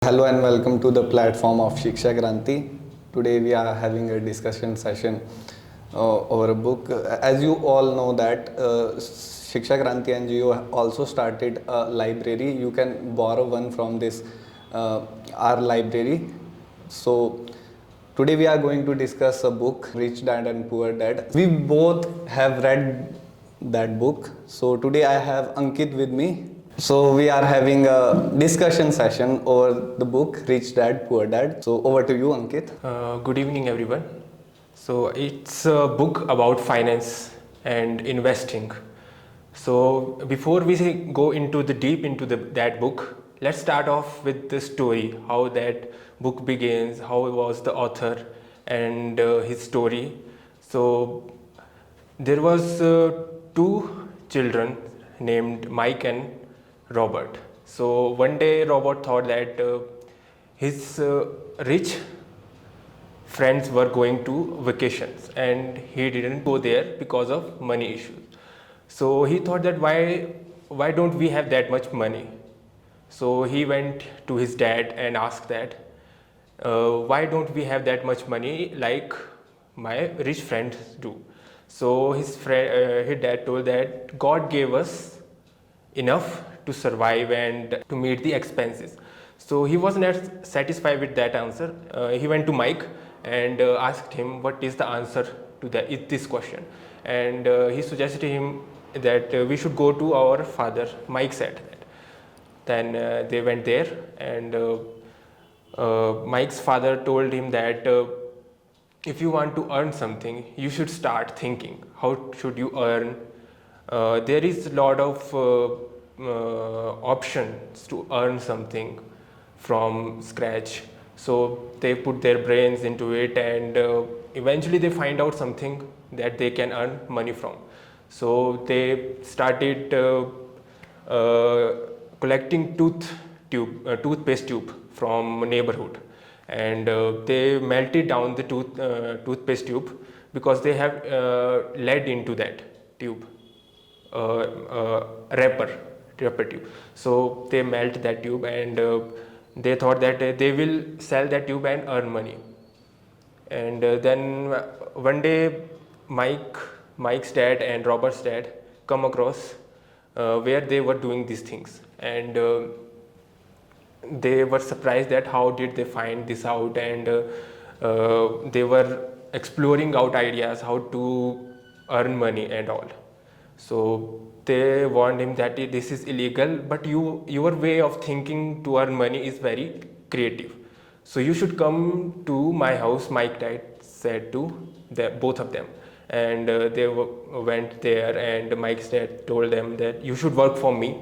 Hello and welcome to the platform of Shiksha Kranti. Today we are having a discussion session over a book. As you all know that Shiksha Kranti NGO also started a library. You can borrow one from this our library. So today we are going to discuss a book, Rich Dad and Poor Dad. We both have read that book. So today I have Ankit with me. So we are having a discussion session over the book Rich Dad Poor Dad. So over to you, Ankit. Good evening, everyone. So it's a book about finance and investing. So before we go into the deep into that book, let's start off with the story, how that book begins, how was the author and his story. So there was two children named Mike and Robert. So one day Robert thought that his rich friends were going to vacations and he didn't go there because of money issues. So he thought that why don't we have that much money? So he went to his dad and asked that why don't we have that much money like my rich friends do? So his dad told that God gave us enough to survive and to meet the expenses. So he was not satisfied with that answer. He went to Mike and asked him what is the answer to this question. And he suggested him that we should go to our father. Mike said that. Then they went there, and Mike's father told him that if you want to earn something, you should start thinking how should you earn. There is a lot of options to earn something from scratch. So they put their brains into it, and eventually they find out something that they can earn money from. So they started collecting toothpaste tube from neighborhood, and they melted down the toothpaste tube because they have lead into that tube, wrapper tube. So they melt that tube, and they thought that they will sell that tube and earn money. And then one day Mike's dad and Robert's dad come across where they were doing these things, and they were surprised that how did they find this out, and they were exploring out ideas how to earn money and all. So they warned him that this is illegal, but your way of thinking to earn money is very creative. So you should come to my house, Mike dad said to both of them. And they went there, and Mike's dad told them that you should work for me,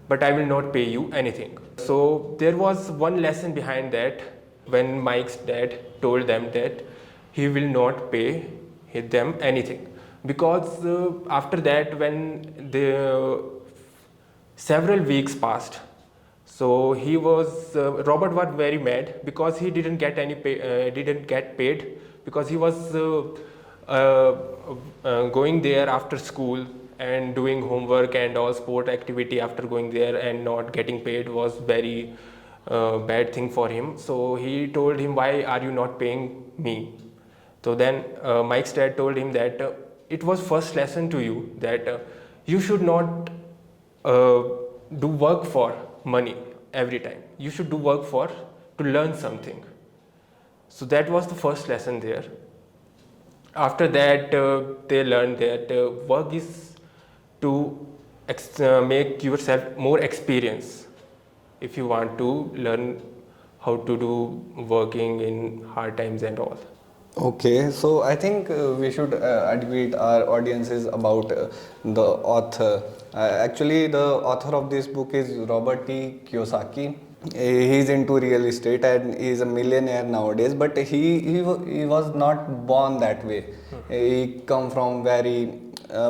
but I will not pay you anything. So there was one lesson behind that when Mike's dad told them that he will not pay them anything, because after that, when the several weeks passed, so Robert was very mad because he didn't get didn't get paid, because he was going there after school and doing homework and all sport activity. After going there and not getting paid was very bad thing for him. So he told him, why are you not paying me? So then Mike's dad told him that it was first lesson to you that you should not do work for money every time. You should do work to learn something. So that was the first lesson there. After that, they learned that work is to make yourself more experience if you want to learn how to do working in hard times and all. Okay, so I think we should educate our audiences about the author. Actually, the author of this book is Robert T. Kiyosaki. He's into real estate and he's a millionaire nowadays, but he was not born that way. He come from very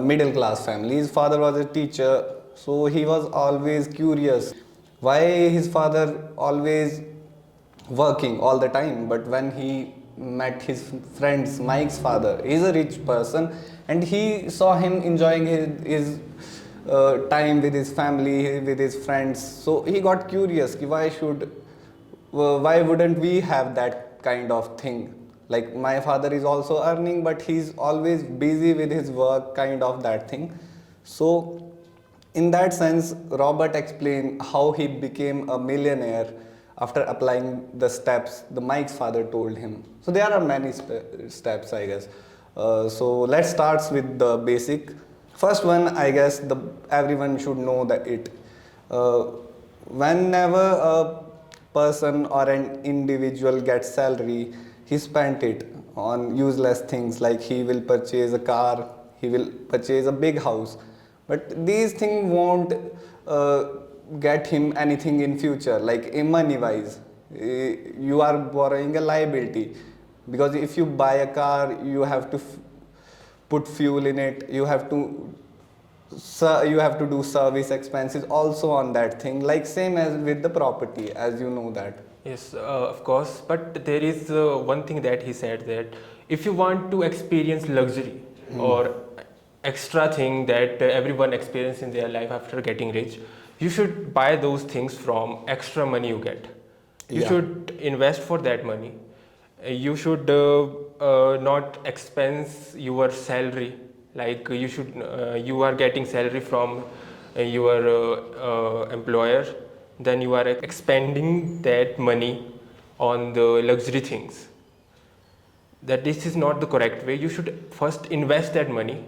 middle class family. His father was a teacher, so he was always curious why his father always working all the time. But when he met his friends, Mike's father, he's a rich person, and he saw him enjoying his time with his family, with his friends. So he got curious, why should why wouldn't we have that kind of thing? Like my father is also earning, but he's always busy with his work, kind of that thing. So in that sense, Robert explained how he became a millionaire after applying the steps the Mike's father told him. So there are many steps, I guess. So let's start with the basic. First one, I guess everyone should know that uh, whenever a person or an individual gets salary, he spent it on useless things, like he will purchase a car, he will purchase a big house, but these things won't uh, get him anything in future, like in money wise. You are borrowing a liability, because if you buy a car, you have to put fuel in it, you have to do service expenses also on that thing, like same as with the property, as you know that. Yes, of course. But there is one thing that he said, that if you want to experience luxury or extra thing that everyone experiences in their life after getting rich, you should buy those things from extra money you get. You Yeah. should invest for that money. You should not expense your salary. Like you are getting salary from your employer, then you are expending that money on the luxury things. That this is not the correct way. You should first invest that money.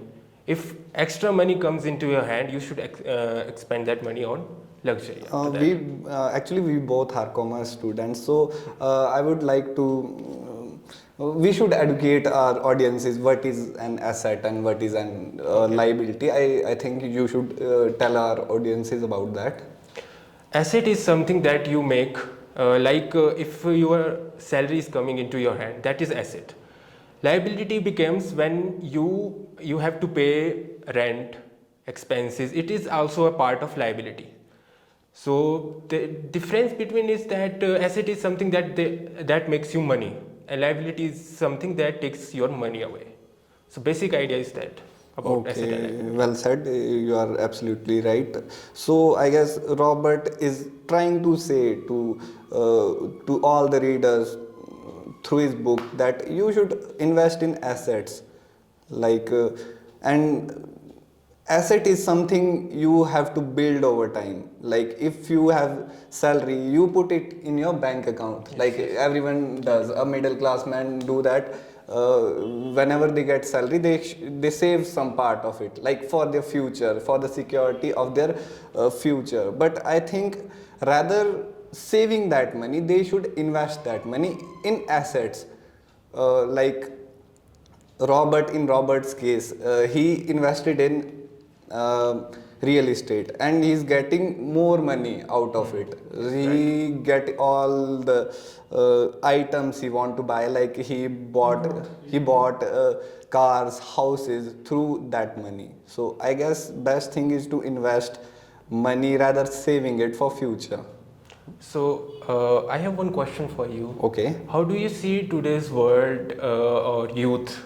If extra money comes into your hand, you should expend that money on luxury. After that. We both are commerce students, so I would like to. We should educate our audiences what is an asset and what is an liability. I think you should tell our audiences about that. Asset is something that you make, if your salary is coming into your hand, that is asset. Liability becomes when you have to pay rent, expenses. It is also a part of liability. So the difference between is that asset is something that makes you money, and liability is something that takes your money away. So basic idea is that about asset and Okay, liability. well said. You are absolutely right. So I guess Robert is trying to say to all the readers through his book that you should invest in assets, like and asset is something you have to build over time. Like if you have salary, you put it in your bank account, Yes, like yes. everyone does. A middle class man do that. Whenever they get salary, they save some part of it, like for their future, for the security of their future. But I think rather saving that money, they should invest that money in assets, like in Robert's case, he invested in real estate, and he's getting more money out of it. He get all the items he want to buy, like he bought cars, houses through that money. So I guess best thing is to invest money rather saving it for future. So I have one question for you. Okay. How do you see today's world or youth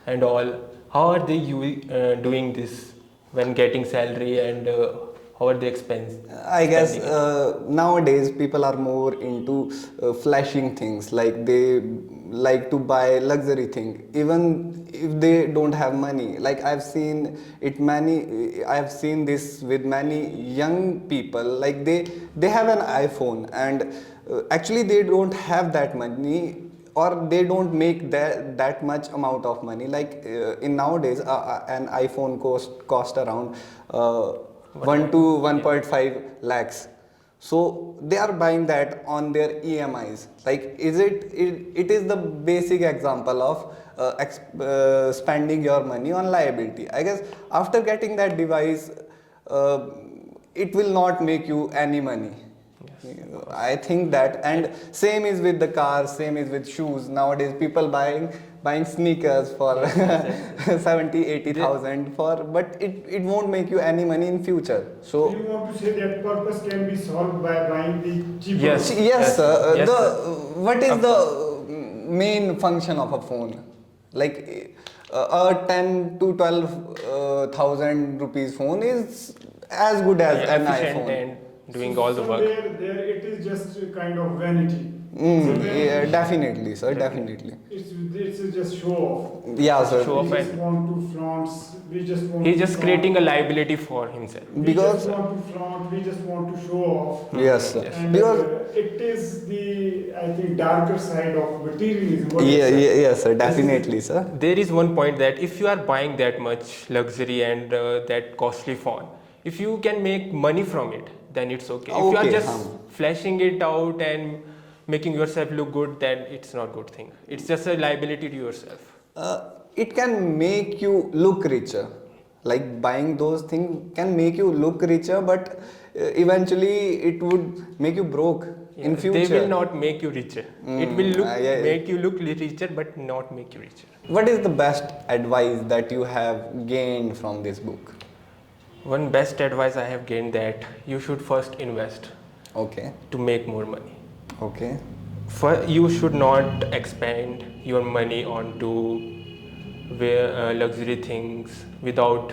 and all? How are they doing this when getting salary, and how are they I guess spending it? nowadays people are more into flashing things, like they like to buy luxury thing even if they don't have money. Like I've seen this with many young people, like they have an iPhone, and actually they don't have that money, or they don't make that much amount of money. Like in nowadays an iPhone cost around 1 to Yeah. 1.5 lakhs. So they are buying that on their EMIs. Like it is the basic example of spending your money on liability. I guess after getting that device, uh, it will not make you any money. I think that, and same is with the cars, same is with shoes. Nowadays, people buying sneakers for Yes, yes, yes. 70, 80,000 for, but it won't make you any money in future. So So you want to say that purpose can be solved by buying the cheaper? Yes. yes, sir. Yes, The sir. what is Of the course. main function of a phone? Like a 10 to 12,000 rupees phone is as good as Yeah, an efficient iPhone. and doing all the work. Somewhere there it is just a kind of vanity. Yeah, definitely, sir. Definitely. It's just show off. Yeah, sir. Show off We just and want to flaunt. We just want. he's to just flaunt. creating a liability for himself. We Because- just want to flaunt. We just want to show off. Yes, sir. Yes. And Because it is the, I think, darker side of materialism. What yeah, is it? yes, sir. Definitely, sir. There is one point that if you are buying that much luxury and that costly phone, if you can make money from it, then it's okay. If you are Okay, just flashing it out and making yourself look good, then it's not good thing. It's just a liability to yourself. It can make you look richer. Like buying those things can make you look richer, but eventually it would make you broke in future. They will not make you richer. It will look, yeah. make you look richer, but not make you richer. What is the best advice that you have gained from this book? One best advice I have gained that you should first invest Okay. to make more money. Okay. You should not expend your money onto luxury things without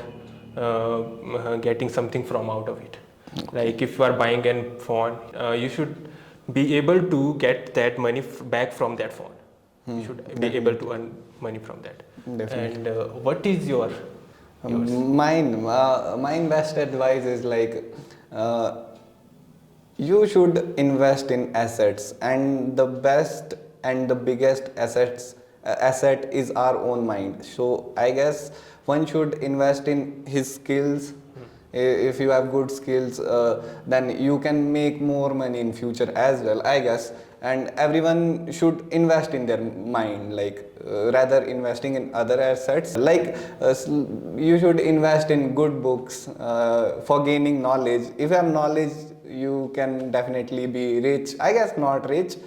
getting something from out of it. Like if you are buying a phone, you should be able to get that money back from that phone. You should be able to earn money from that. Definitely. And what is yours? Mine best advice is like you should invest in assets, and the best and the biggest asset is our own mind. So I guess one should invest in his skills. If you have good skills, then you can make more money in future as well, I guess. And everyone should invest in their mind, like rather investing in other assets. Like you should invest in good books for gaining knowledge. If you have knowledge, you can definitely be rich. I guess not rich.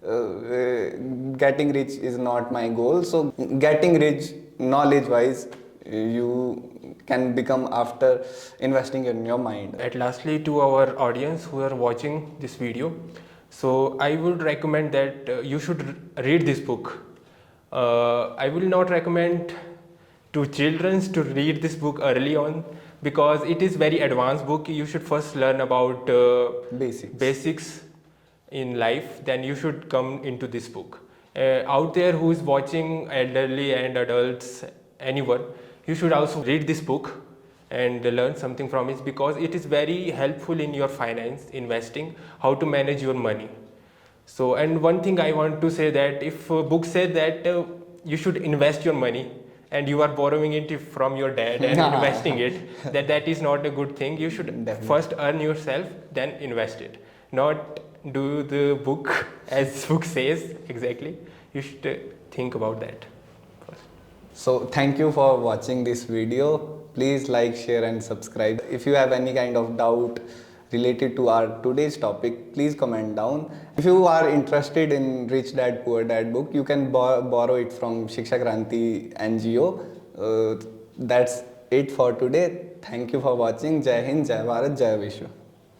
Getting rich is not my goal. So getting rich knowledge wise, you can become after investing in your mind. At lastly, to our audience who are watching this video, so I would recommend that you should read this book. I will not recommend to children to read this book early on because it is very advanced book. You should first learn about basics in life, then you should come into this book. Out there who is watching, elderly and adults, anyone, you should also read this book and learn something from it because it is very helpful in your finance, investing, how to manage your money. So, and one thing I want to say that if a book says that you should invest your money and you are borrowing it from your dad and investing it, that is not a good thing. You should first earn yourself, then invest it. Not do the book as book says exactly. You should think about that. So thank you for watching this video. Please like, share and subscribe. If you have any kind of doubt related to our today's topic, please comment down. If you are interested in Rich Dad Poor Dad book, you can borrow it from Shiksha Kranti NGO. That's it for today. Thank you for watching. Jai Hind, Jai Bharat, Jai Vishwa.